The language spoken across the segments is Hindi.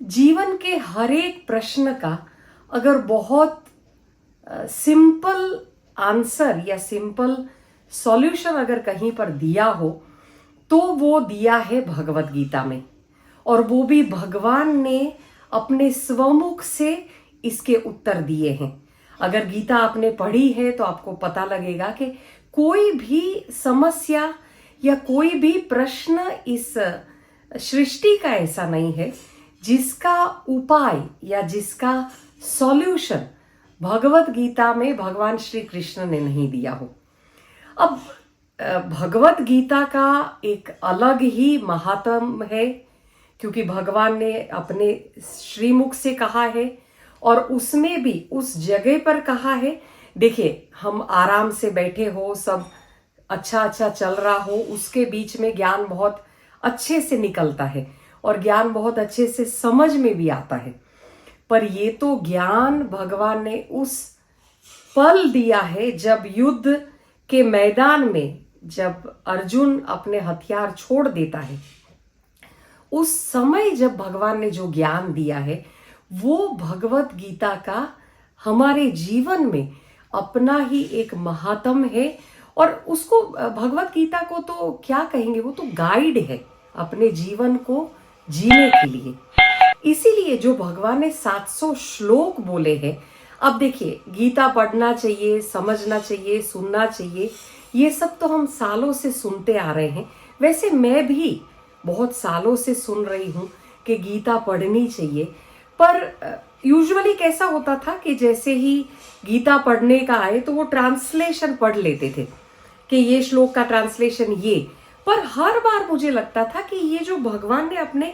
जीवन के हर एक प्रश्न का अगर बहुत सिंपल आंसर या सिंपल सॉल्यूशन अगर कहीं पर दिया हो तो वो दिया है भगवत गीता में, और वो भी भगवान ने अपने स्वमुख से इसके उत्तर दिए हैं। अगर गीता आपने पढ़ी है तो आपको पता लगेगा कि कोई भी समस्या या कोई भी प्रश्न इस सृष्टि का ऐसा नहीं है जिसका उपाय या जिसका सॉल्यूशन भगवत गीता में भगवान श्री कृष्ण ने नहीं दिया हो। अब भगवत गीता का एक अलग ही महात्म है, क्योंकि भगवान ने अपने श्रीमुख से कहा है और उसमें भी उस जगह पर कहा है। देखिए, हम आराम से बैठे हो, सब अच्छा अच्छा चल रहा हो, उसके बीच में ज्ञान बहुत अच्छे से निकलता है और ज्ञान बहुत अच्छे से समझ में भी आता है। पर ये तो ज्ञान भगवान ने उस पल दिया है जब युद्ध के मैदान में, जब अर्जुन अपने हथियार छोड़ देता है, उस समय जब भगवान ने जो ज्ञान दिया है वो भगवत गीता का हमारे जीवन में अपना ही एक महात्म है। और उसको, भगवत गीता को तो क्या कहेंगे, वो तो गाइड है अपने जीवन को जीने के लिए। इसीलिए जो भगवान ने 700 श्लोक बोले हैं, अब देखिए, गीता पढ़ना चाहिए, समझना चाहिए, सुनना चाहिए, ये सब तो हम सालों से सुनते आ रहे हैं। वैसे मैं भी बहुत सालों से सुन रही हूँ कि गीता पढ़नी चाहिए, पर यूजुअली कैसा होता था कि जैसे ही गीता पढ़ने का आए तो वो ट्रांसलेशन पढ़ लेते थे कि ये श्लोक का ट्रांसलेशन ये। पर हर बार मुझे लगता था कि ये जो भगवान ने अपने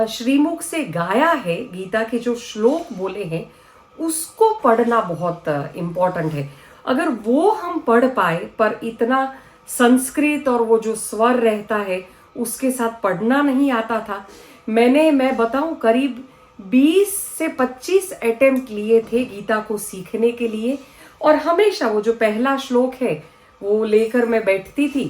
श्रीमुख से गाया है, गीता के जो श्लोक बोले हैं, उसको पढ़ना बहुत इम्पोर्टेंट है। अगर वो हम पढ़ पाए, पर इतना संस्कृत और वो जो स्वर रहता है उसके साथ पढ़ना नहीं आता था। मैं बताऊं, करीब 20 से 25 अटेम्प्ट लिए थे गीता को सीखने के लिए, और हमेशा वो जो पहला श्लोक है वो लेकर मैं बैठती थी,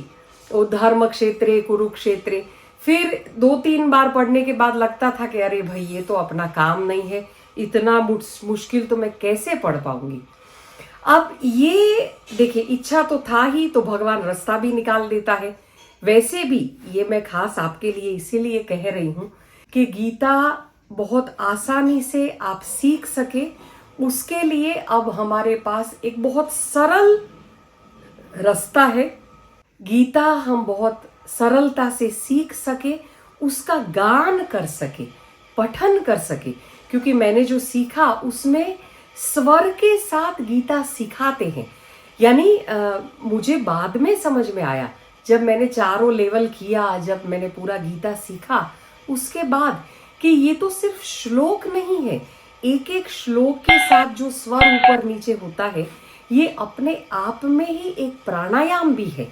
वो धर्म क्षेत्रे कुरुक्षेत्रे। फिर 2-3 बार पढ़ने के बाद लगता था कि अरे भाई, ये तो अपना काम नहीं है, इतना मुश्किल तो मैं कैसे पढ़ पाऊंगी। अब ये देखिए, इच्छा तो था ही, तो भगवान रास्ता भी निकाल देता है। वैसे भी ये मैं खास आपके लिए इसीलिए कह रही हूं कि गीता बहुत आसानी से आप सीख सके, उसके लिए अब हमारे पास एक बहुत सरल रास्ता है। गीता हम बहुत सरलता से सीख सके, उसका गान कर सके, पठन कर सके, क्योंकि मैंने जो सीखा उसमें स्वर के साथ गीता सिखाते हैं। यानी मुझे बाद में समझ में आया, जब मैंने चारों लेवल किया, जब मैंने पूरा गीता सीखा, उसके बाद कि ये तो सिर्फ श्लोक नहीं है, एक एक श्लोक के साथ जो स्वर ऊपर नीचे होता है, ये अपने आप में ही एक प्राणायाम भी है।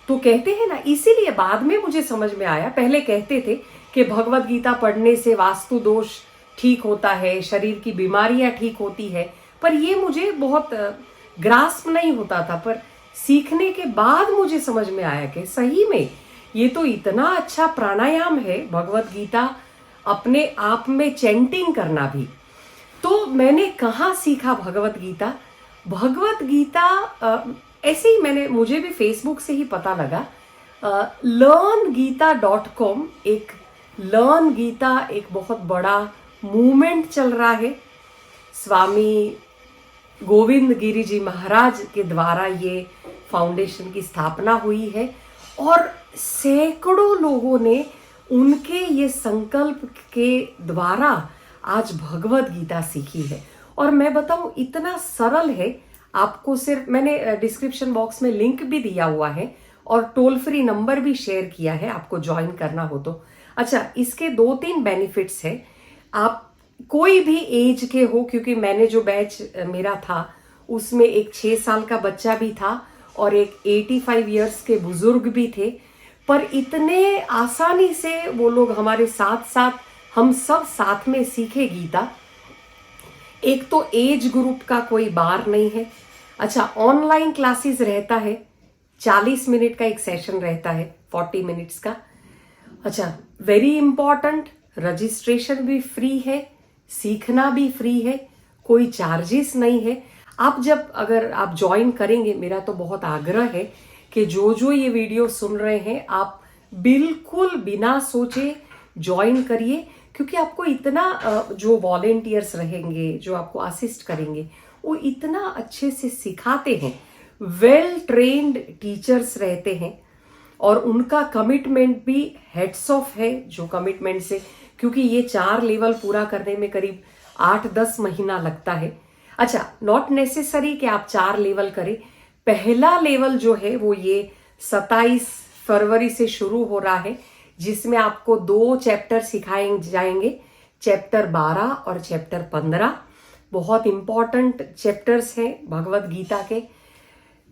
तो कहते हैं ना, इसीलिए बाद में मुझे समझ में आया। पहले कहते थे कि भगवत गीता पढ़ने से वास्तु दोष ठीक होता है, शरीर की बीमारियां ठीक होती है, पर ये मुझे बहुत ग्रास्प नहीं होता था। पर सीखने के बाद मुझे समझ में आया कि सही में ये तो इतना अच्छा प्राणायाम है भगवत गीता अपने आप में चैंटिंग करना भी। तो मैंने कहाँ सीखा भगवत गीता? भगवत गीता ऐसे ही मुझे भी फेसबुक से ही पता लगा। learngita.com, एक लर्न गीता एक बहुत बड़ा मूवमेंट चल रहा है। स्वामी गोविंद गिरी जी महाराज के द्वारा ये फाउंडेशन की स्थापना हुई है, और सैकड़ों लोगों ने उनके ये संकल्प के द्वारा आज भगवत गीता सीखी है। और मैं बताऊं, इतना सरल है। आपको सिर्फ, मैंने डिस्क्रिप्शन बॉक्स में लिंक भी दिया हुआ है और टोल फ्री नंबर भी शेयर किया है, आपको ज्वाइन करना हो तो। अच्छा, इसके 2-3 बेनिफिट्स है। आप कोई भी एज के हो, क्योंकि मैंने जो बैच मेरा था उसमें एक 6 साल का बच्चा भी था और एक 85 इयर्स के बुजुर्ग भी थे, पर इतने आसानी से वो लोग हमारे साथ साथ, हम सब साथ में सीखे गीता। एक तो एज ग्रुप का कोई बार नहीं है। अच्छा, ऑनलाइन क्लासेस रहता है, 40 मिनट का एक सेशन रहता है, 40 मिनट्स का। अच्छा, वेरी इंपॉर्टेंट, रजिस्ट्रेशन भी फ्री है, सीखना भी फ्री है, कोई चार्जेस नहीं है। आप जब अगर आप ज्वाइन करेंगे, मेरा तो बहुत आग्रह है कि जो जो ये वीडियो सुन रहे हैं आप बिल्कुल बिना सोचे ज्वाइन करिए, क्योंकि आपको इतना जो वॉलेंटियर्स रहेंगे, जो आपको असिस्ट करेंगे, वो इतना अच्छे से सिखाते हैं, वेल ट्रेन्ड टीचर्स रहते हैं और उनका कमिटमेंट भी हेड्स ऑफ है जो कमिटमेंट से, क्योंकि ये 4 लेवल पूरा करने में करीब 8-10 महीना लगता है। अच्छा, नॉट नेसेसरी कि आप 4 लेवल करें। पहला लेवल जो है वो ये 27 फरवरी से शुरू हो रहा है, जिसमें आपको 2 चैप्टर सिखाए जाएंगे, चैप्टर 12 और चैप्टर 15। बहुत इंपॉर्टेंट चैप्टर्स हैं भगवत गीता के।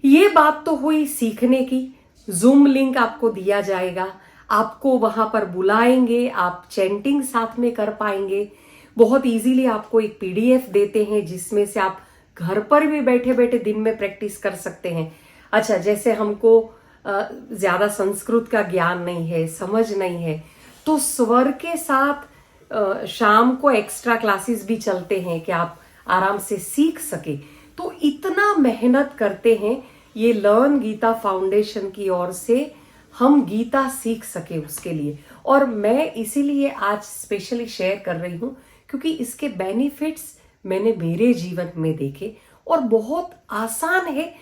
ये बात तो हुई सीखने की। जूम लिंक आपको दिया जाएगा, आपको वहां पर बुलाएंगे, आप चैंटिंग साथ में कर पाएंगे। बहुत इजीली आपको एक पीडीएफ देते हैं जिसमें से आप घर पर भी बैठे बैठे दिन में प्रैक्टिस कर सकते हैं। अच्छा, जैसे हमको ज्यादा संस्कृत का ज्ञान नहीं है, समझ नहीं है, तो स्वर के साथ शाम को एक्स्ट्रा क्लासेस भी चलते हैं कि आप आराम से सीख सके। तो इतना मेहनत करते हैं ये लर्न गीता फाउंडेशन की ओर से, हम गीता सीख सके उसके लिए। और मैं इसीलिए आज स्पेशली शेयर कर रही हूं क्योंकि इसके बेनिफिट्स मैंने मेरे जीवन में देखे और बहुत आसान है,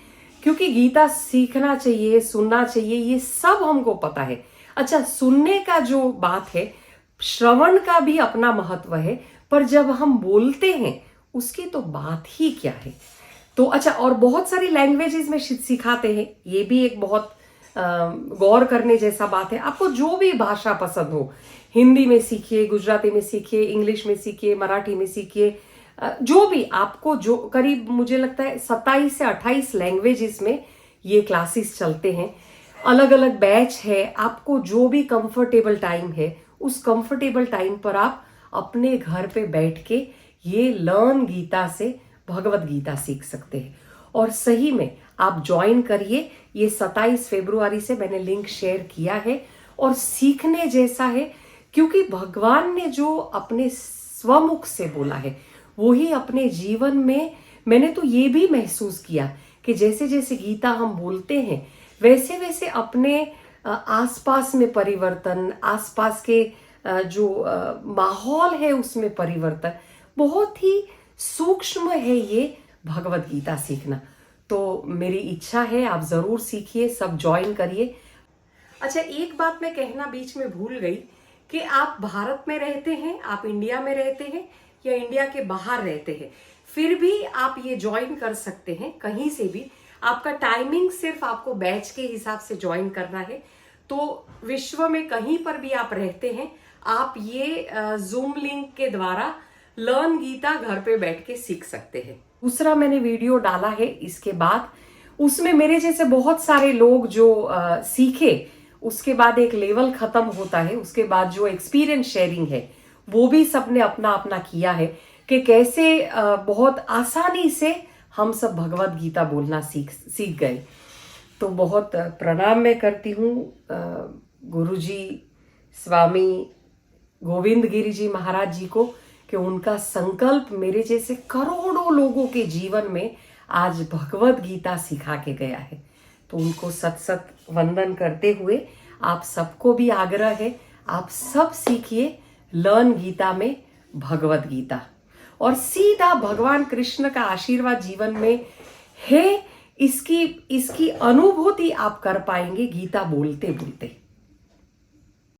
क्योंकि गीता सीखना चाहिए, सुनना चाहिए, ये सब हमको पता है। अच्छा, सुनने का जो बात है, श्रवण का भी अपना महत्व है, पर जब हम बोलते हैं उसकी तो बात ही क्या है। तो अच्छा, और बहुत सारी लैंग्वेजेस में सिखाते हैं, ये भी एक बहुत गौर करने जैसा बात है। आपको जो भी भाषा पसंद हो, हिंदी में सीखिए, गुजराती में सीखिए, इंग्लिश में सीखिए, मराठी में सीखिए, जो भी आपको, जो करीब मुझे लगता है 27 से 28 लैंग्वेजेस में ये क्लासेस चलते हैं। अलग अलग बैच है, आपको जो भी कंफर्टेबल टाइम है उस कंफर्टेबल टाइम पर आप अपने घर पे बैठ के ये लर्न गीता से भगवत गीता सीख सकते हैं। और सही में आप ज्वाइन करिए। ये 27 फरवरी से मैंने लिंक शेयर किया है और सीखने जैसा है, क्योंकि भगवान ने जो अपने स्वमुख से बोला है वही अपने जीवन में मैंने तो ये भी महसूस किया कि जैसे जैसे गीता हम बोलते हैं वैसे वैसे अपने आसपास में परिवर्तन, आसपास के जो माहौल है उसमें परिवर्तन, बहुत ही सूक्ष्म है ये भगवत गीता सीखना। तो मेरी इच्छा है आप जरूर सीखिए, सब ज्वाइन करिए। अच्छा, एक बात मैं कहना बीच में भूल गई कि आप भारत में रहते हैं, आप इंडिया में रहते हैं या इंडिया के बाहर रहते हैं, फिर भी आप ये ज्वाइन कर सकते हैं कहीं से भी। आपका टाइमिंग सिर्फ आपको बैच के हिसाब से ज्वाइन करना है। तो विश्व में कहीं पर भी आप रहते हैं, आप ये जूम लिंक के द्वारा लर्न गीता घर पे बैठ के सीख सकते हैं। दूसरा मैंने वीडियो डाला है इसके बाद, उसमें मेरे जैसे बहुत सारे लोग जो सीखे, उसके बाद एक लेवल खत्म होता है, उसके बाद जो एक्सपीरियंस शेयरिंग है वो भी सबने अपना अपना किया है कि कैसे बहुत आसानी से हम सब भगवत गीता बोलना सीख गए। तो बहुत प्रणाम मैं करती हूँ गुरुजी स्वामी गोविंद गिरी जी महाराज जी को कि उनका संकल्प मेरे जैसे करोड़ों लोगों के जीवन में आज भगवत गीता सिखा के गया है। तो उनको सत सत वंदन करते हुए आप सबको भी आग्रह है, आप सब सीखिए लर्न गीता में भगवत गीता, और सीधा भगवान कृष्ण का आशीर्वाद जीवन में है, इसकी अनुभूति आप कर पाएंगे गीता बोलते बोलते।